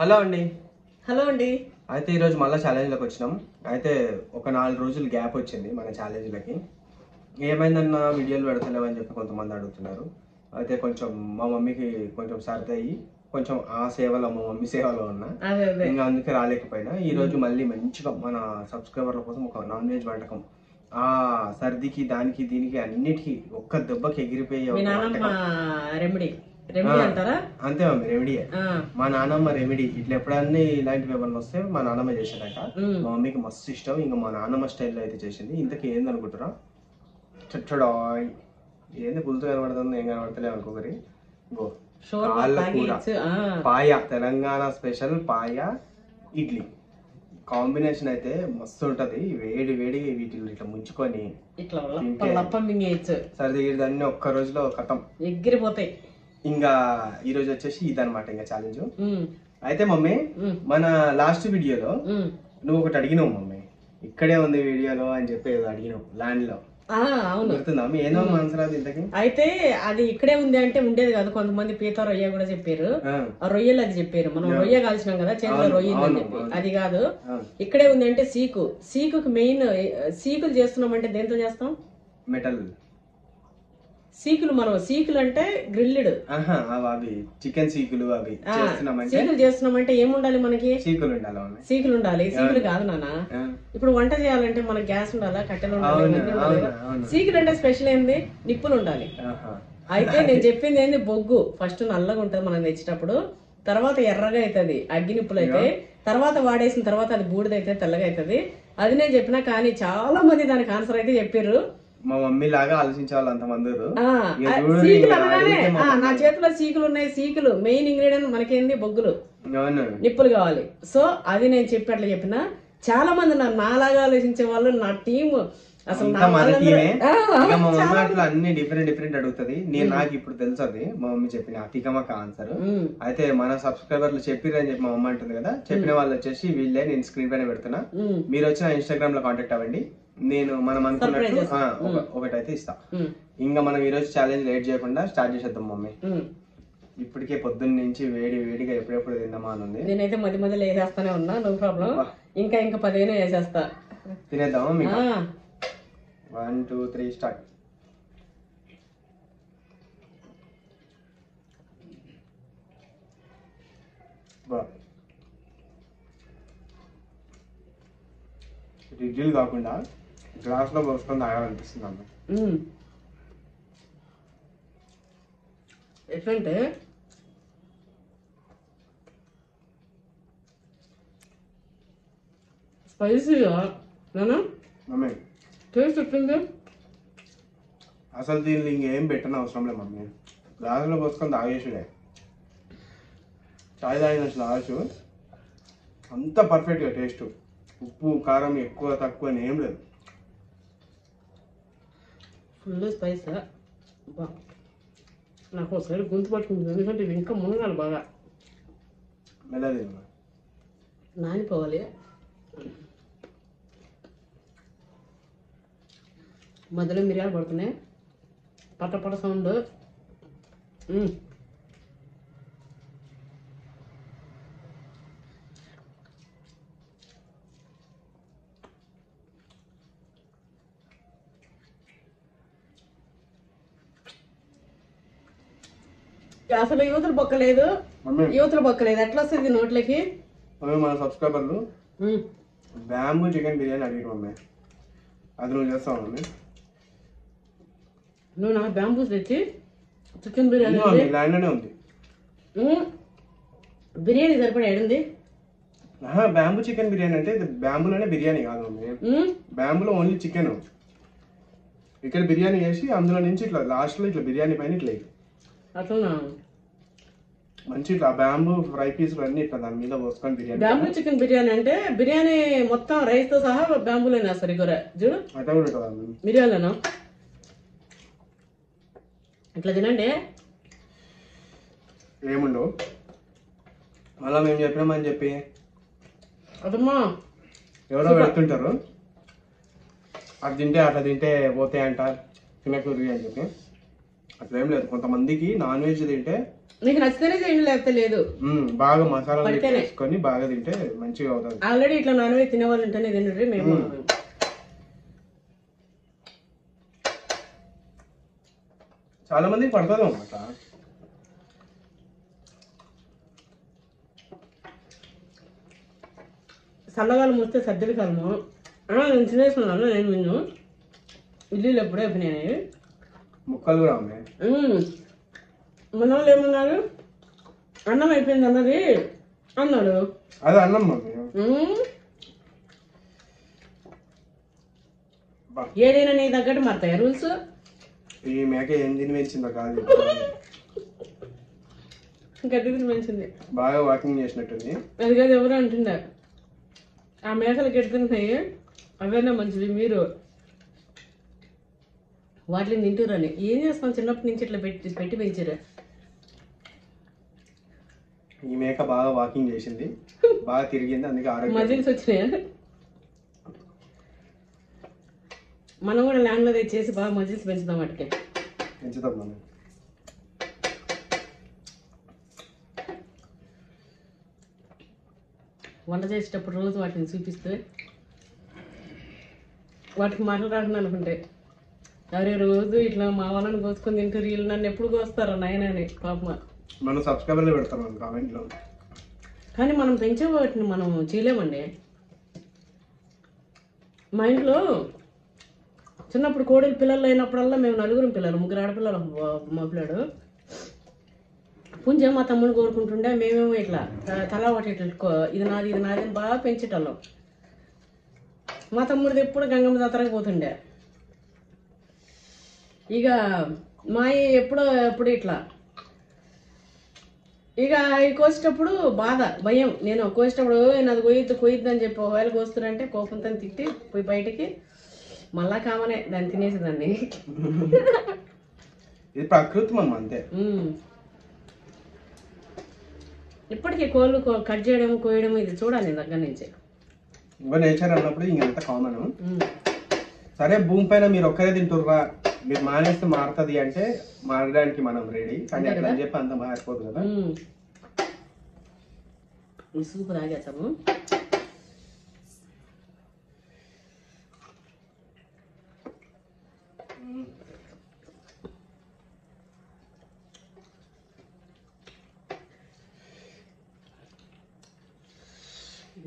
Hello అండి. Hello అండి. అయితే ఈరోజు మళ్ళీ ఛాలెంజ్లోకి వచ్చినాం. అయితే ఒక 4 రోజులు గ్యాప్ వచ్చింది మన ఛాలెంజ్లకి. ఏమైందన్న వీడియోలు పెడతలేవని చెప్పి కొంతమంది అడుగుతున్నారు. అయితే కొంచెం మా మమ్మీకి కొంచెం సర్ది అయ్యి కొంచెం ఆ సేవలో మా మమ్మీ సేవలో ఉన్నా, ఇంకా అందుకే రాలేకపోయినా. ఈరోజు మళ్ళీ మంచిగా మన సబ్స్క్రైబర్ల కోసం ఒక నాన్ వెజ్ వంటకం, ఆ సర్దికి దానికి దీనికి అన్నిటికీ ఒక్క దెబ్బకి ఎగిరిపోయే అంటారా? అంతే మమ్మీ, రెమెడీయే. మా నాన్నమ్మ రెమెడీ. ఇట్లా ఎప్పుడన్నీ ఇలాంటివి ఏమన్నా వస్తే మా నాన్నమ్మ చేసేదట. మా మమ్మీకి మస్తు ఇష్టం. ఇంకా మా నాన్నమ్మ స్టైల్లో అయితే చేసింది. ఇంతకీ ఏందనుకుంటారా? చచ్చడాయ్ ఏంది పులుతో కనబడుతుంది, ఏం కనబడతలే అనుకోకరి. గో కాళ్ళ కూర, పాయ, తెలంగాణ స్పెషల్ పాయ ఇడ్లీ కాంబినేషన్ అయితే మస్తు ఉంటది. వేడి వేడి వీటిని ఇట్లా ముంచుకొని సర్ది అన్ని ఒక్క రోజులో కథం ఎగిరిపోతాయి. ఇంకా ఈ రోజు వచ్చేసి ఇదనమాట ఇంకా ఛాలెంజ్. అయితే మమ్మీ, మన లాస్ట్ వీడియోలో నువ్వు ఒకటి అడిగినావు మమ్మీ, ఇక్కడే ఉంది వీడియోలో అని చెప్పి అడిగినావు ల్యాండ్ లో. ఏదో ఆన్సర్ అది ఇంతకి. అయితే అది ఇక్కడే ఉంది అంటే ఉండేది కాదు. కొంతమంది పీత రొయ్య కూడా చెప్పారు. ఆ రొయ్యలు అది చెప్పారు. మనం రొయ్య కాల్చినాం కదా, చేతిలో రొయ్యలు అని చెప్పి. అది కాదు, ఇక్కడే ఉంది అంటే సీకుకి మెయిన్. సీకులు చేస్తున్నామంటే దేంతో చేస్తాం? మెటల్ సీకులు. మనం సీకులు అంటే గ్రిల్డ్, అవి చికెన్ సీకులు. అవి సీకులు చేస్తున్నామంటే ఏముండాలి మనకి? సీకులు ఉండాలి. సీకులు కాదు నాన్న. ఇప్పుడు వంట చేయాలంటే మనకి గ్యాస్ ఉండాలా, కట్టెలు ఉండాలి. సీకులు అంటే స్పెషల్ ఏంది? నిప్పులు ఉండాలి. అయితే నేను చెప్పింది ఏంది? బొగ్గు ఫస్ట్ నల్లగా ఉంటది మనం తెచ్చేటప్పుడు, తర్వాత ఎర్రగా అవుతుంది అగ్గి నిప్పులు అయితే, తర్వాత వాడేసిన తర్వాత అది బూడిదైతే తెల్లగా అవుతుంది. అది నేను చెప్పినా, కానీ చాలా మంది దానికి ఆన్సర్ అయితే చెప్పారు. మా మమ్మీ లాగా ఆలోచించే వాళ్ళు అంతమంది. నా చేతిలో సీకులు ఉన్నాయి. సీకులు మెయిన్ ఇంగ్రీడియంట్ మనకేంది? బొగ్గులు, నిప్పులు కావాలి. సో అది నేను చెప్పినట్లు చెప్పిన. చాలా మంది నాలాగా ఆలోచించే వాళ్ళు, నా టీమ్ అసలు అట్లా అన్ని డిఫరెంట్ అడుగుతుంది. నేను నాకు ఇప్పుడు తెలుసు అది మా మమ్మీ చెప్పిన అతికమక ఆన్సర్. అయితే మన సబ్స్క్రైబర్లు చెప్పిరని చెప్పి మా మమ్మ అంటుంది కదా, చెప్పిన వాళ్ళు వచ్చేసి వీళ్ళే. నేను స్క్రీన్ పైన పెడుతున్నా, మీరు వచ్చి నా ఇన్స్టాగ్రామ్ లో కాంటాక్ట్ అవ్వండి. నేను మనం అనుకున్నట్టు ఒకటైతే ఇస్తా. ఇంకా మనం ఈ రోజు ఛాలెంజ్ లేట్ చేయకుండా స్టార్ట్ చేసేద్దాం మమ్మీ. ఇప్పటికే పొద్దున్న నుంచి వేడిగా ఎప్పుడెప్పుడు తిందామా అని ఉంది. నేనైతే మధ్య వేసేస్తానే ఉన్నా, నో ప్రాబ్లం. ఇంకా 15 వేసేస్తా. తినేద్దామా మీకు? 1 2 3 స్టార్ట్. ఇడ్లీలు కాకుండా గ్లాస్ లో పోసుకొని తాగాలనిపిస్తుంది అన్న. ఎట్లంటే స్పైసీగా మమ్మీ, టేస్ట్ ఎట్లుంది? అసలు దీన్ని ఇంకేం పెట్టని అవసరం లేదు మమ్మీ, గ్లాస్ లో పోసుకొని తాగేసుడే. చాయ్ తాగిన తాగచ్చు, అంత పర్ఫెక్ట్గా టేస్ట్. ఉప్పు కారం ఎక్కువ తక్కువ అని ఏం లేదు. Full spice. నాకు ఒకసారి గొంతు పట్టుకుంటుంది, ఎందుకంటే ఇది ఇంకా మునగాలి బాగా. మెల్లది నానిపోవాలి. మధ్యలో మిరియాలు పడుతున్నాయి, పట్ట సౌండ్. అసలు యువతలు బొక్కలేదు. ఎట్లా వస్తుంది నోట్లకి? మన సబ్స్క్రైబర్లు బ్యాంబూ చికెన్ బిర్యానీ అడిగారు మమ్మీ, అది నువ్వు చేస్తావు మమ్మీ? నువ్వు నాకు బ్యాంబూస్ తెచ్చి చికెన్ బిర్యానీ ల్యాండ్లోనే ఉంది. బిర్యానీ సరిపడా ఏడుంది? బ్యాంబూ చికెన్ బిర్యానీ అంటే బ్యాంబూలోనే బిర్యానీ కాదు మమ్మీ, బ్యాంబూలో ఓన్లీ చికెన్. ఇక్కడ బిర్యానీ చేసి అందులో నుంచి ఇట్లా లాస్ట్ లో ఇట్లా బిర్యానీ పైన ఇట్లా అట్లా మంచి ఇట్లా బ్యాంబూ ఫ్రై పీసులు అన్ని ఇట్లా దాని మీద పోసుకొని బిర్యానీ. బ్యాంబూ చికెన్ బిర్యానీ అంటే బిర్యానీ మొత్తం రైస్ తో సహా బ్యాంబూలోనే వేస్తారు. కూర చూడు అట్లా కూడా ఉంటుంది బిర్యానీలో. ఇట్లా తినండి, ఏముండవు. మళ్ళా మేము చెప్పినామని చెప్పి అదమ్మా ఎవరో పెడుతుంటారు, అది తింటే అట్లా తింటే పోతాయి అంటారు తినకూడదు అని చెప్పి. అట్లా ఏం లేదు. కొంతమందికి నాన్ వెజ్ తింటే నీకు నచ్చితేనే చేయండి, లేకపోతే లేదు. బాగా మసాలా వేసుకొని బాగా తింటే మంచిగా అవుతుంది. ఆల్రెడీ ఇట్లా నాన్ వెజ్ తినేవాళ్ళు ఉంటేనే తిండ్రి. మేము చాలా మందికి పడుతుంది అన్నమాట. చల్లగాలు మూస్తే సర్దిలి కాలము. నేను తినేస్తున్నాను. నేను విన్ను ఇడ్లీలు ఎప్పుడో అయిపోయినాయి. ముక్కలు కూడా ఉన్నాయి. మన వాళ్ళు ఏమన్నారు, అన్నం అయిపోయింది అన్నది అన్నాడు. అది అన్నం ఏదైనా నీ తగ్గట్టు మారుతాయి రూల్స్. ఈ మేక ఏం తిని పెంచిందో కాదు, గడ్డి తిని పెంచింది. బాగా వాకింగ్ చేసినట్టుంది. అది కాదు ఎవరు అంటున్నారు, ఆ మేకలు గెడుతున్నాయి అవైనా మంచిది, మీరు వాటిని తింటురని. ఏం చేస్తాం, చిన్నప్పటి నుంచి ఇట్లా పెట్టి పెంచారు. ఈ మేక బాగా వాకింగ్ చేసింది, బాగా తిరిగింది, అందుకే ఆరోగ్యం మజిల్స్ వచ్చినాయా. మనం కూడా ల్యాండ్ లో తెచ్చేసి బాగా మజిల్స్ పెంచుదాం, వాటికి పెంచుతాం మనం. వంట చేసేటప్పుడు రోజు వాటిని చూపిస్తే వాటికి మాటలు రాకుండా అనుకుంటే, అరే రోజు ఇట్లా మా వాళ్ళని కోసుకొని తింటారు, వీళ్ళు నన్ను ఎప్పుడు కోస్తారో నాయన అని పాప. మనం సబ్స్క్రైబర్లు పెడతాం కామెంట్లో. కానీ మనం పెంచే వాటిని మనం చేయలేమండి. మా ఇంట్లో చిన్నప్పుడు కోడలి పిల్లలు అయినప్పుడల్లా మేము నలుగురం పిల్లలు, 3 ఆడపిల్లలు మా పిల్లాడు. పుంజ మా తమ్ముడు కోరుకుంటుండే, మేమేమో ఇట్లా తలా ఒకటి ఇట్లా ఇది నాది అని బాగా పెంచేటోళ్ళం. మా తమ్ముడిది ఎప్పుడు గంగమ్మ జాతరకు పోతుండే. ఇక మా ఎప్పుడు ఇట్లా ఇక అవి కోసేటప్పుడు బాధ భయం. నేను కోసేటప్పుడు నాది కొయ్యద్దు అని చెప్పి ఒకవేళ కోస్తున్నారంటే కోపంతో తిట్టి పోయి బయటికి మళ్ళా కామనే దాన్ని తినేసేదాన్ని. ఇది ప్రకృతి మమ్మ, అంతే. ఇప్పటికీ కోళ్ళు కట్ చేయడం కోయడం ఇది చూడాలి దగ్గర నుంచి. ఇంకా నేచర్ అన్నప్పుడు ఇంకెంత కామన్. సరే భూమి పైన మీరు ఒక్కరే తింటుర్రా, మీరు మానేస్తే మారుతుంది అంటే మారడానికి మనం రెడీ, కానీ అక్కడ అని చెప్పి అంత మారిపోదు కదా. సూపర్ ఆగేసాము.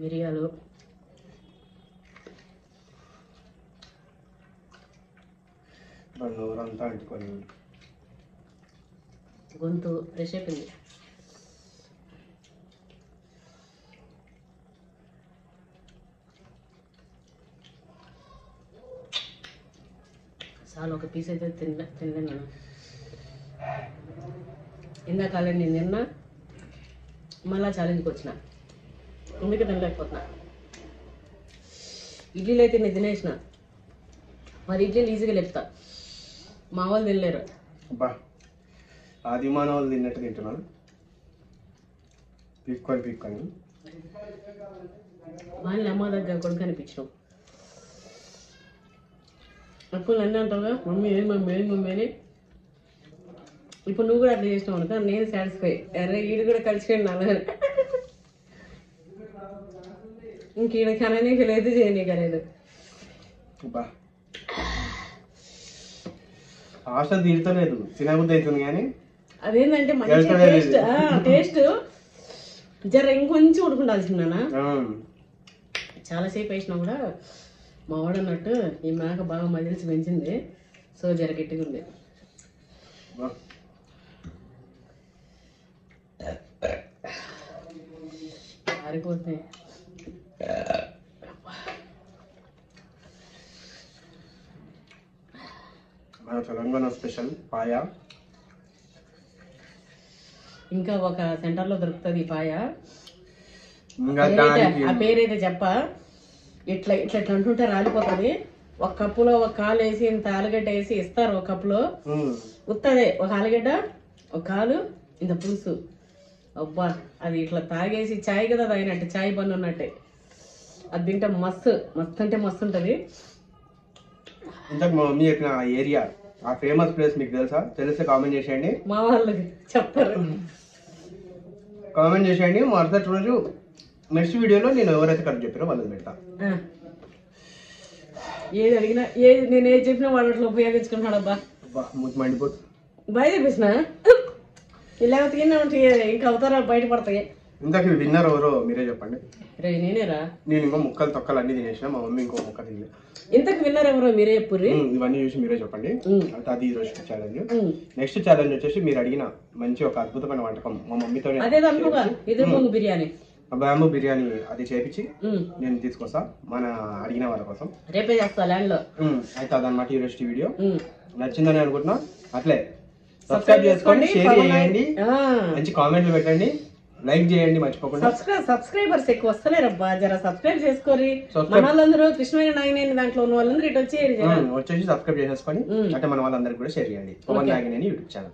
మిరియాలు, నోరంతా అంటుకొని గొంతు ఫ్రెష్ అయిపోయింది. చాలా ఒక పీస్ అయితే తినలేను. ఇందాక నేను నిన్న మళ్ళా ఛాలెంజ్కి వచ్చిన, అందుకే తినలేకపోతున్నా. ఇడ్లీలు అయితే నేను తినేసిన, మరి ఇడ్లీలు ఈజీగా లేపుతా, మా వాళ్ళు తినలేరు. అబ్బా ఆది మానవాళ్ళు తిన్నట్టు తింటున్నాను, పీక్కొని వాళ్ళని అమ్మ దగ్గర కొడుకు అనిపించినావు. అప్పుడు నన్ను అంటావుగా మమ్మీ అని. ఇప్పుడు నువ్వు కూడా అట్లా చేసినావు అనుకో, నేను సాటిస్ఫై. అరే ఈడు కూడా కలిసిపోయింది నాన్న, ఇంక ఈడ కననీకి లేదు చేయనీక లేదు. ఆశ తీరుతలేదు, తినబుద్ధి అవుతుంది కానీ అదేంటంటే మంచి టేస్ట్ జర ఇంకొంచెం ఉడుకుండాల్సిందనా. చాలాసేపు వేసినా కూడా మా వాడు అన్నట్టు ఈ మేక బాగా మజిల్స్ పెంచింది, సో జర గట్టిగా ఉంది. ఆరిపోతుంది. మన తెలంగాణ స్పెషల్ పాయ. ఇంకా ఒక సెంటర్ లో దొరుకుతుంది ఈ పాయ. ఆ పేరైతే చెప్ప, ఇట్లా ఇట్లా ఇట్లా అంటుంటే రాలిపోతుంది. ఒక కప్పులో ఒక కాలు వేసి ఇంత ఆలుగడ్డ వేసి ఇస్తారు. ఒక కప్పులో ఉత్తదే ఒక ఆలుగడ్డ, ఒక కాలు, ఇంత పులుసు. అబ్బా అది ఇట్లా తాగేసి చాయ్ కదా తాగినట్టు, చాయ్ బన్ను ఉన్నట్టే. అది తింటే మస్తు అంటే మస్తు ఉంటుంది. ఇంతకు మా మమ్మీ చెప్పిన ఏరియా, ఆ ఫేమస్ ప్లేస్ మీకు తెలుసా? తెలిస్తే కామెంట్ చేసేయండి, మా వాళ్ళకి చెప్తారు. కామెంట్ చేసేయండి. మరుసటి రోజు నెక్స్ట్ వీడియోలో నేను ఎవరైతే కరెక్ట్ చెప్పారో వాళ్ళని పెడతా. ఏది అడిగినా నేను ఏది చెప్పినా వాటిలో ఉపయోగించుకుంటున్నాడు. అబ్బా మూతి మండిపోతు బాయ్ చెప్పేసిన లేకపోతే ఇంకా అవతారాలు బయటపడతాయి. ఇంతకీ విన్నర్ ఎవరో మీరే చెప్పండి. నేనేరా? నేను ఇంకో ముక్కలు తొక్కలు అన్ని తినేసిన, మా మమ్మీ ఇంకో ముక్క తినలేదు. ఇంతకు విన్నర్ ఎవరో మీరే చెప్పుర్రి. ఇవన్నీ చూసి మీరే చెప్పండి. అది ఈ రోజు ఛాలెంజ్. నెక్స్ట్ ఛాలెంజ్ వచ్చేసి మీరు అడిగిన మంచి ఒక అద్భుతమైన వంటకం మా మమ్మీతో బిర్యానీ, బ్యాంబూ బిర్యానీ అది చేపించి నేను తీసుకొస్తా మన అడిగిన వాళ్ళ కోసం. రేపే చేస్తా ల్యాండ్ లో. అయితే అదనమాట ఈ రోజు వీడియో. నచ్చిందని అనుకుంటున్నా. అట్లే సబ్స్క్రైబ్ చేసుకోండి, షేర్ చేయండి, మంచి కామెంట్లు పెట్టండి, లైక్ చేయండి మర్చిపోకుండా. సబ్స్క్రైబర్స్ ఎక్కువ వస్తలేరబ్బా, జర సబ్స్క్రైబ్ చేసుకోరి. మన వాళ్ళందరూ కృష్ణయ్య నాగినేని దాంట్లో ఉన్న వాళ్ళందరూ ఇటు వచ్చేసి సబ్స్క్రైబ్ చేసేసుకొని అంటే మన వాళ్ళందరికీ కూడా షేర్ చేయండి. Pavan Nagineni YouTube channel.